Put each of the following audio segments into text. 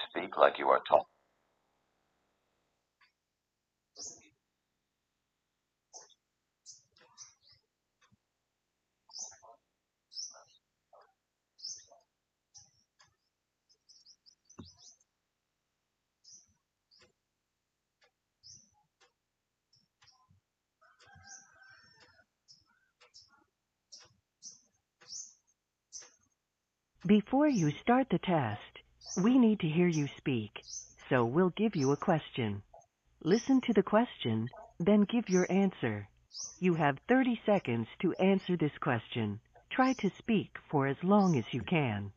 Speak like you are tall. Before you start the test, we need to hear you speak, so we'll give you a question. Listen to the question, then give your answer. You have 30 seconds to answer this question. Try to speak for as long as you can.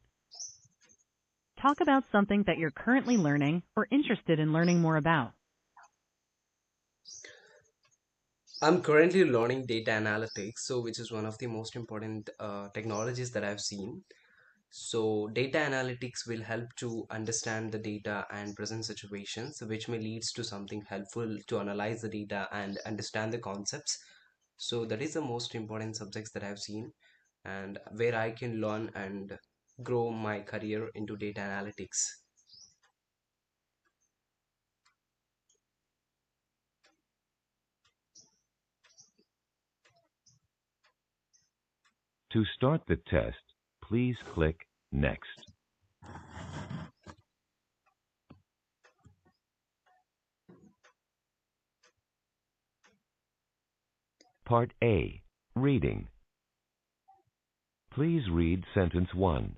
Talk about something that you're currently learning or interested in learning more about. I'm currently learning data analytics, so which is one of the most important technologies that I've seen. So data analytics will help to understand the data and present situations, which may leads to something helpful to analyze the data and understand the concepts. So that is the most important subjects that I've seen and where I can learn and grow my career into data analytics. To start the test, please click Next. Part A, Reading. Please read sentence 1.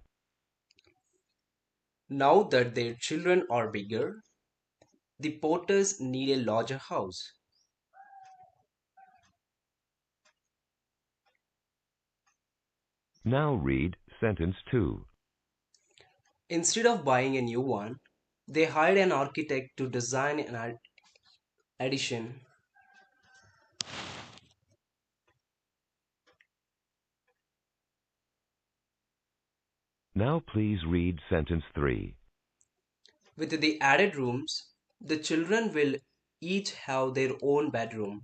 Now that their children are bigger, the Potters need a larger house. Now read sentence 2. Instead of buying a new one, they hired an architect to design an addition. Now please read sentence 3. With the added rooms, the children will each have their own bedroom.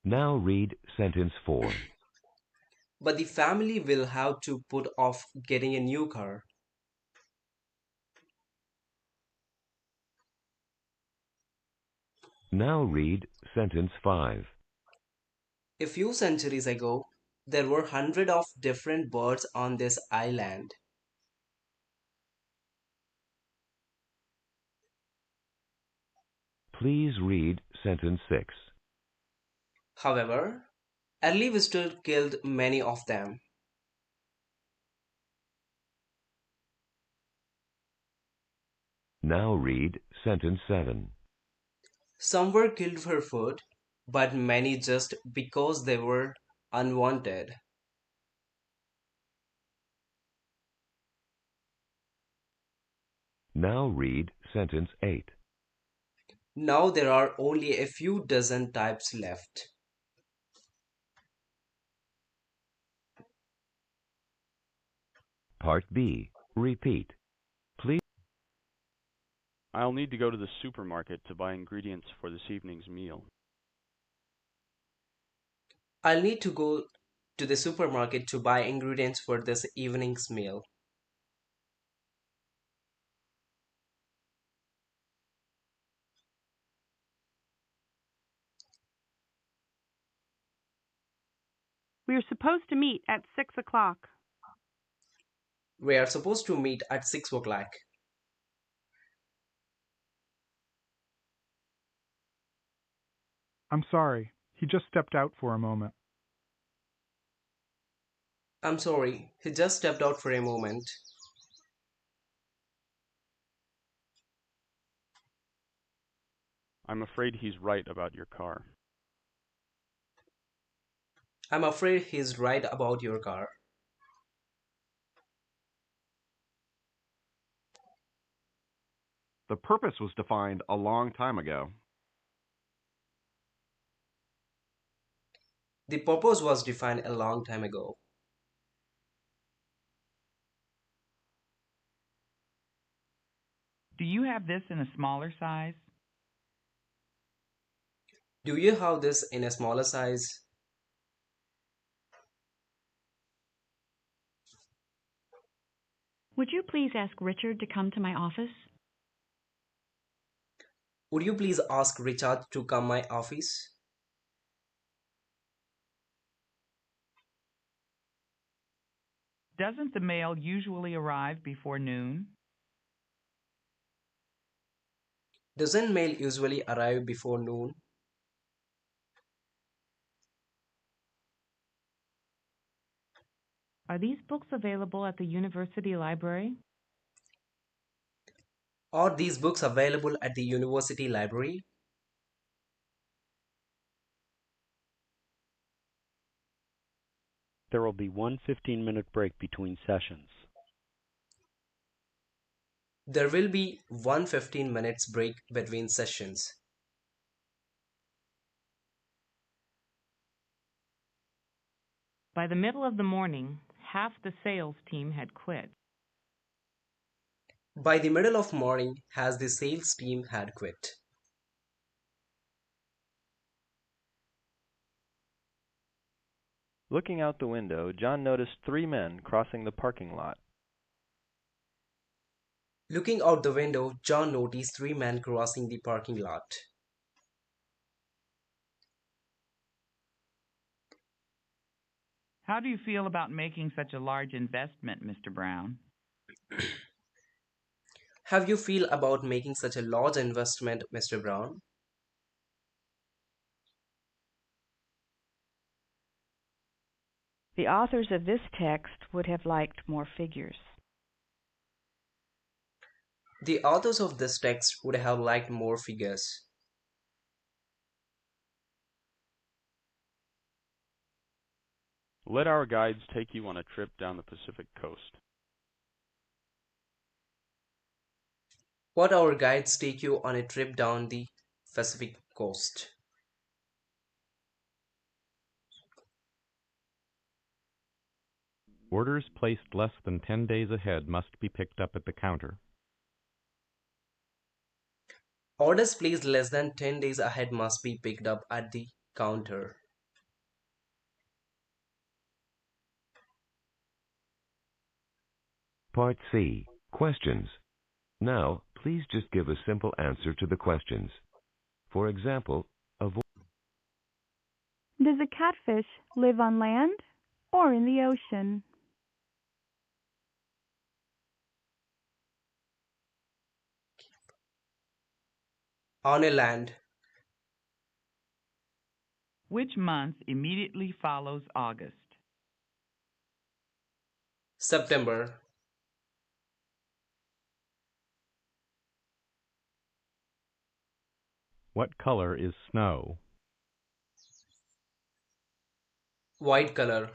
Now read sentence 4. But the family will have to put off getting a new car. Now read sentence 5. A few centuries ago, there were hundreds of different birds on this island. Please read sentence 6. However, early visitors killed many of them. Now read sentence 7. Some were killed for food, but many just because they were unwanted. Now read sentence 8. Now there are only a few dozen types left. Part B, Repeat. Please. I'll need to go to the supermarket to buy ingredients for this evening's meal. I'll need to go to the supermarket to buy ingredients for this evening's meal. We are supposed to meet at 6 o'clock. We are supposed to meet at 6 o'clock. I'm sorry. He just stepped out for a moment. I'm sorry, he just stepped out for a moment. I'm afraid he's right about your car. I'm afraid he's right about your car. The purpose was defined a long time ago. The purpose was defined a long time ago. Do you have this in a smaller size? Do you have this in a smaller size? Would you please ask Richard to come to my office? Would you please ask Richard to come my office? Doesn't the mail usually arrive before noon? Doesn't mail usually arrive before noon? Are these books available at the university library? Are these books available at the university library? There will be one 15-minute break between sessions. There will be one 15 minutes break between sessions. By the middle of the morning, half the sales team had quit. By the middle of morning, has the sales team had quit. Looking out the window, John noticed 3 men crossing the parking lot. Looking out the window, John noticed 3 men crossing the parking lot. How do you feel about making such a large investment, Mr. Brown? How do you feel about making such a large investment, Mr. Brown? The authors of this text would have liked more figures. The authors of this text would have liked more figures. Let our guides take you on a trip down the Pacific coast. What our guides take you on a trip down the Pacific coast. Orders placed less than 10 days ahead must be picked up at the counter. Orders placed less than 10 days ahead must be picked up at the counter. Part C. Questions. Now, please just give a simple answer to the questions. For example, avoid. Does a catfish live on land or in the ocean? On a land. Which month immediately follows August? September. What color is snow? White color.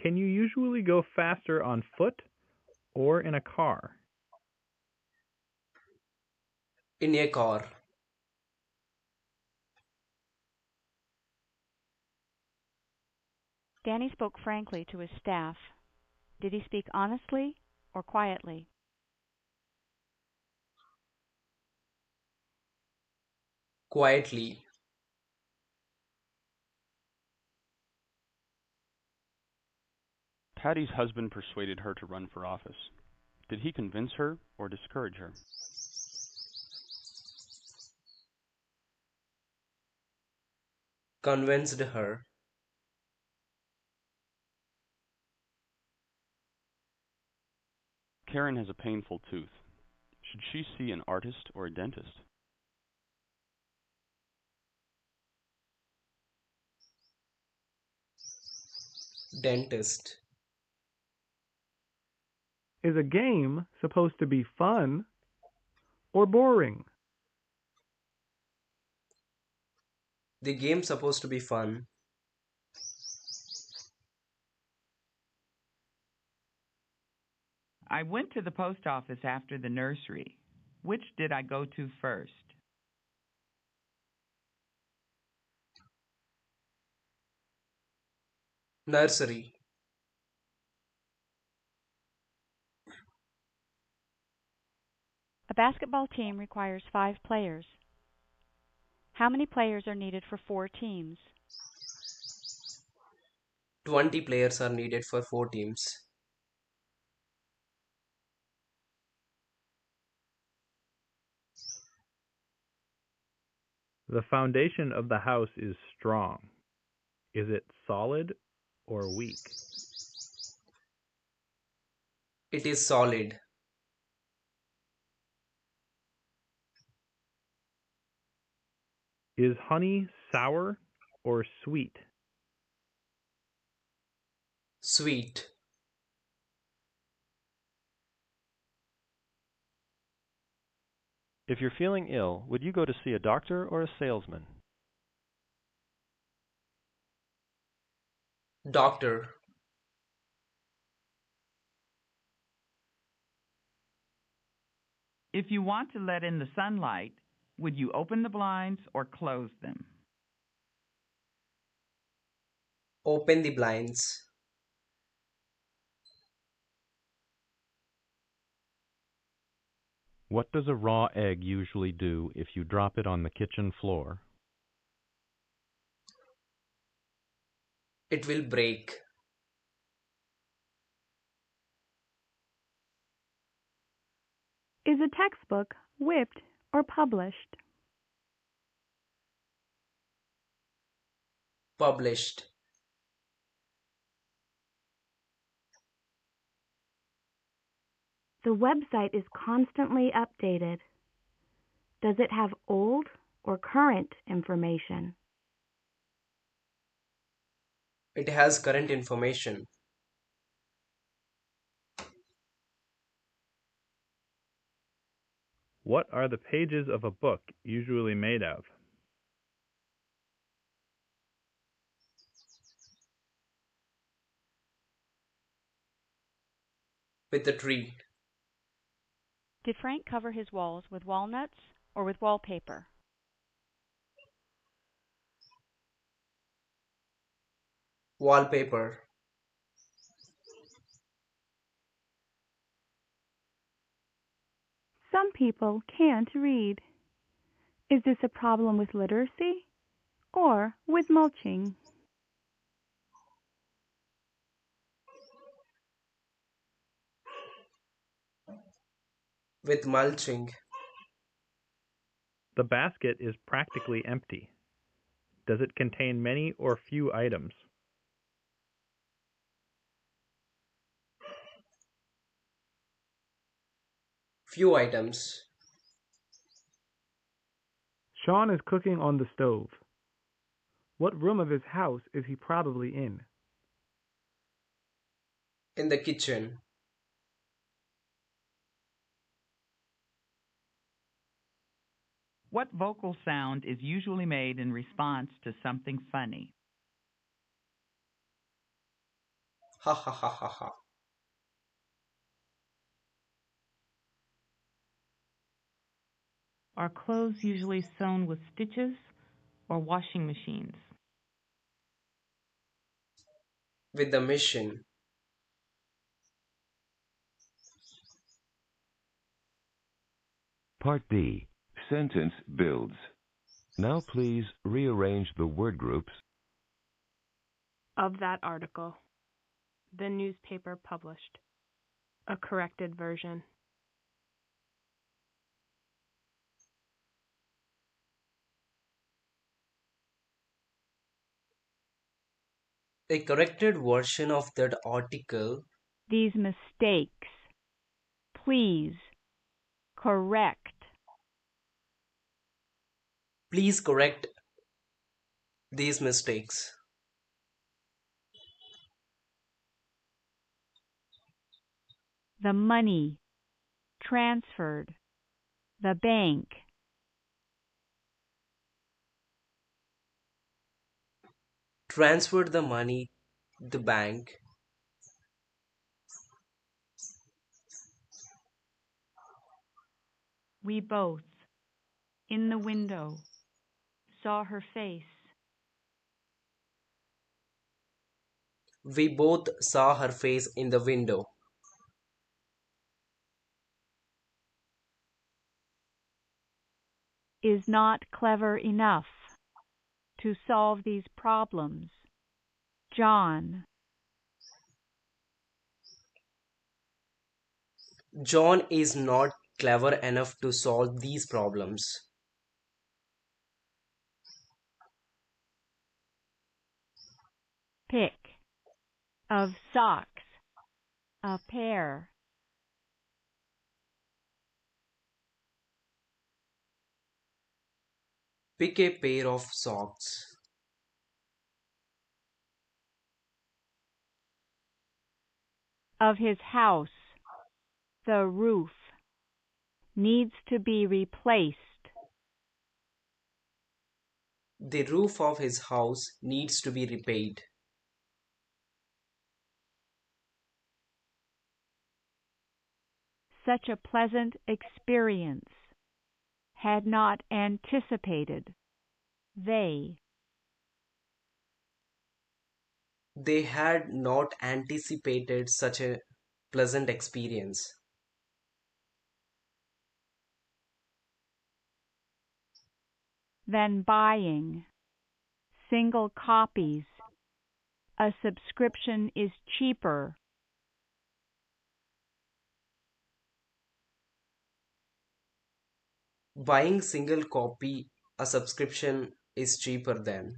Can you usually go faster on foot or in a car? In a car. Danny spoke frankly to his staff. Did he speak honestly or quietly? Quietly. Patty's husband persuaded her to run for office. Did he convince her or discourage her? Convinced her. Karen has a painful tooth. Should she see an artist or a dentist? Dentist. Is a game supposed to be fun or boring? The game's supposed to be fun. I went to the post office after the nursery. Which did I go to first? Nursery. A basketball team requires 5 players. How many players are needed for 4 teams? 20 players are needed for 4 teams. The foundation of the house is strong. Is it solid or weak? It is solid. Is honey sour or sweet? Sweet. If you're feeling ill, would you go to see a doctor or a salesman? Doctor. If you want to let in the sunlight, would you open the blinds or close them? Open the blinds. What does a raw egg usually do if you drop it on the kitchen floor? It will break. Is a textbook whipped or published? Published. The website is constantly updated. Does it have old or current information? It has current information. What are the pages of a book usually made of? With a tree. Did Frank cover his walls with walnuts or with wallpaper? Wallpaper. Some people can't read. Is this a problem with literacy or with mulching? With mulching. The basket is practically empty. Does it contain many or few items? Few items. Sean is cooking on the stove. What room of his house is he probably in? In the kitchen. What vocal sound is usually made in response to something funny? Ha ha ha ha ha. Are clothes usually sewn with stitches or washing machines? With the machine. Part D. Sentence builds. Now please rearrange the word groups Of that article. The newspaper published. A corrected version. A corrected version of that article. These mistakes. Please. Correct. Please correct these mistakes. The money. Transferred. The bank. Transferred the money to the bank. We both, in the window, saw her face. We both saw her face in the window. Is not clever enough to solve these problems. John. John is not clever enough to solve these problems. Pick. Of socks. A pair. Pick a pair of socks. Of his house. The roof. Needs to be replaced. The roof of his house needs to be repaired. Such a pleasant experience. Had not anticipated. They. They had not anticipated such a pleasant experience. Than buying. Single copies. A subscription is cheaper. Buying single copy a subscription is cheaper than.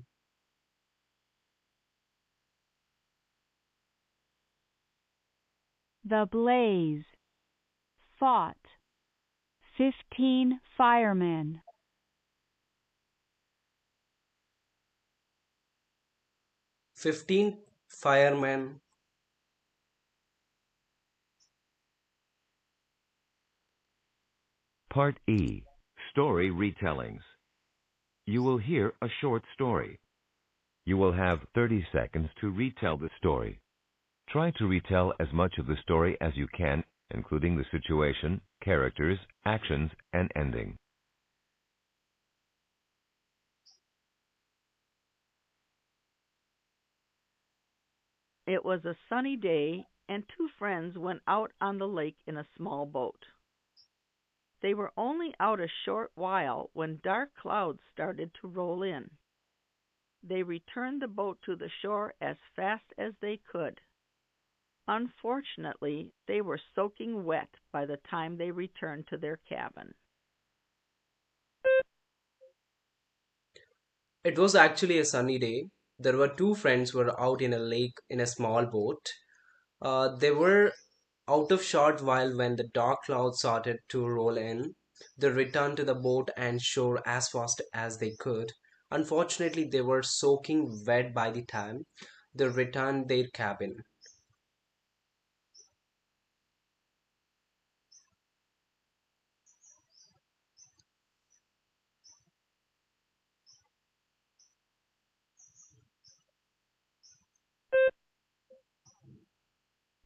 The blaze. Fought. 15 firemen. 15 firemen. Part E, Story Retellings. You will hear a short story. You will have 30 seconds to retell the story. Try to retell as much of the story as you can, including the situation, characters, actions, and ending. It was a sunny day, and two friends went out on the lake in a small boat. They were only out a short while when dark clouds started to roll in. They returned the boat to the shore as fast as they could. Unfortunately, they were soaking wet by the time they returned to their cabin. It was actually a sunny day. There were two friends who were out in a lake in a small boat. They were out of shot while when the dark clouds started to roll in. They returned to the boat and shore as fast as they could. Unfortunately, they were soaking wet by the time they returned their cabin.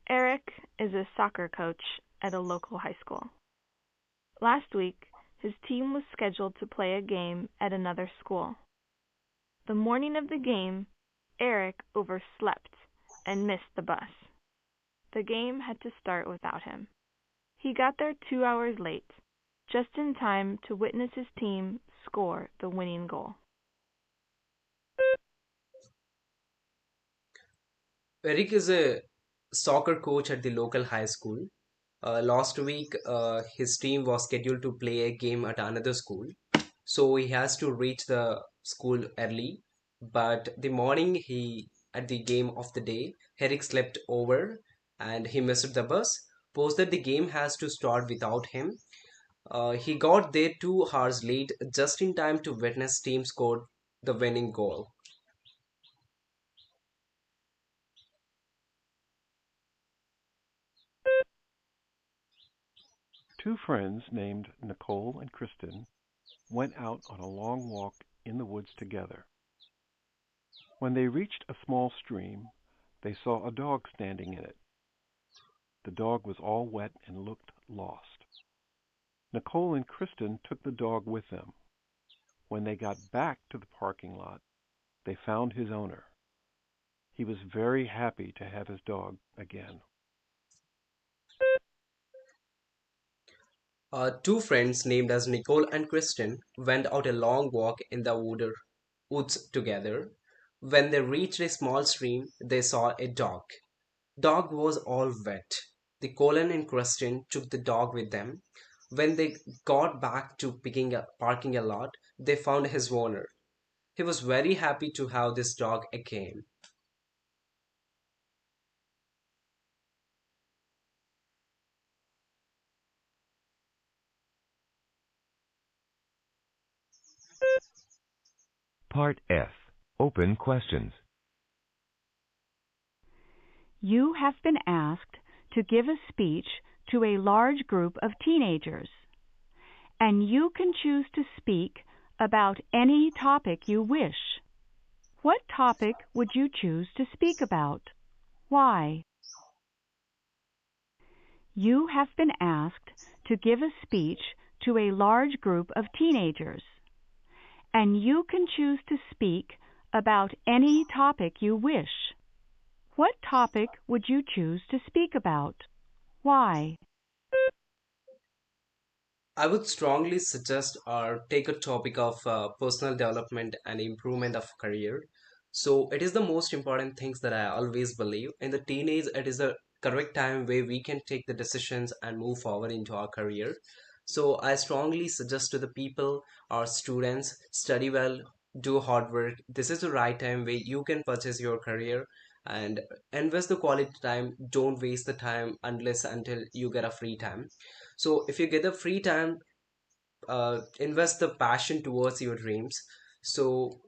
Eric is a soccer coach at a local high school. Last week, his team was scheduled to play a game at another school. The morning of the game, Eric overslept and missed the bus. The game had to start without him. He got there 2 hours late, just in time to witness his team score the winning goal. Eric is a soccer coach at the local high school. Last week, his team was scheduled to play a game at another school, so he has to reach the school early. But the morning he at the game of the day, Eric slept over and he missed the bus. Post that the game has to start without him. He got there 2 hours late, just in time to witness team score the winning goal. Two friends named Nicole and Kristen went out on a long walk in the woods together. When they reached a small stream, they saw a dog standing in it. The dog was all wet and looked lost. Nicole and Kristen took the dog with them. When they got back to the parking lot, they found his owner. He was very happy to have his dog again. Two friends named as Nicole and Kristen went out a long walk in the woods together. When they reached a small stream, they saw a dog. Dog was all wet. The colon in question took the dog with them. When they got back to parking a lot, they found his owner. He was very happy to have this dog again. Part F. Open questions. You have been asked to give a speech to a large group of teenagers, and you can choose to speak about any topic you wish. What topic would you choose to speak about? Why? You have been asked to give a speech to a large group of teenagers, and you can choose to speak about any topic you wish. What topic would you choose to speak about? Why? I would strongly suggest or take a topic of personal development and improvement of career. So it is the most important things that I always believe. In the teenage, it is the correct time where we can take the decisions and move forward into our career. So I strongly suggest to the people or students, study well, do hard work. This is the right time where you can purchase your career and invest the quality time. Don't waste the time unless until you get a free time. So if you get the free time, invest the passion towards your dreams. So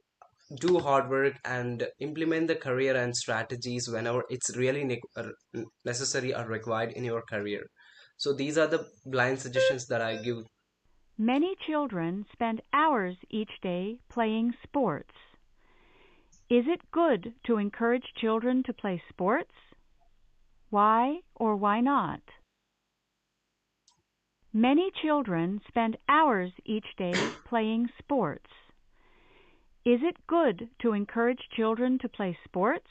do hard work and implement the career and strategies whenever it's really necessary or required in your career. So these are the blind suggestions that I give. Many children spend hours each day playing sports. Is it good to encourage children to play sports? Why or why not? Many children spend hours each day playing sports. Is it good to encourage children to play sports?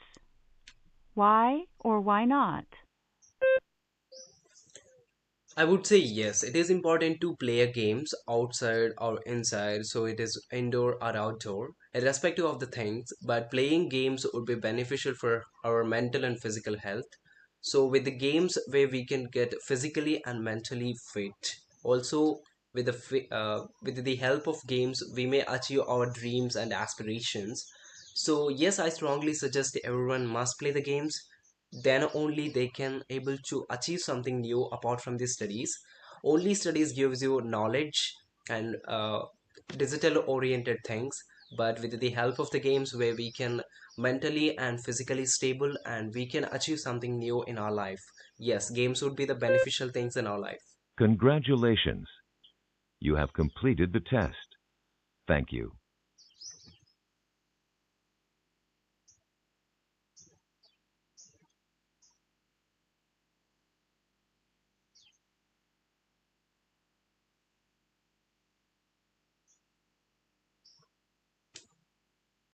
Why or why not? I would say yes, it is important to play games outside or inside, so it is indoor or outdoor, irrespective of the things. But playing games would be beneficial for our mental and physical health. So with the games where we can get physically and mentally fit. Also, with the help of games, we may achieve our dreams and aspirations. So yes, I strongly suggest everyone must play the games, then only they can able to achieve something new apart from the studies. Only studies gives you knowledge and digital oriented things, but with the help of the games where we can mentally and physically stable and we can achieve something new in our life. Yes, games would be the beneficial things in our life. Congratulations. You have completed the test. Thank you.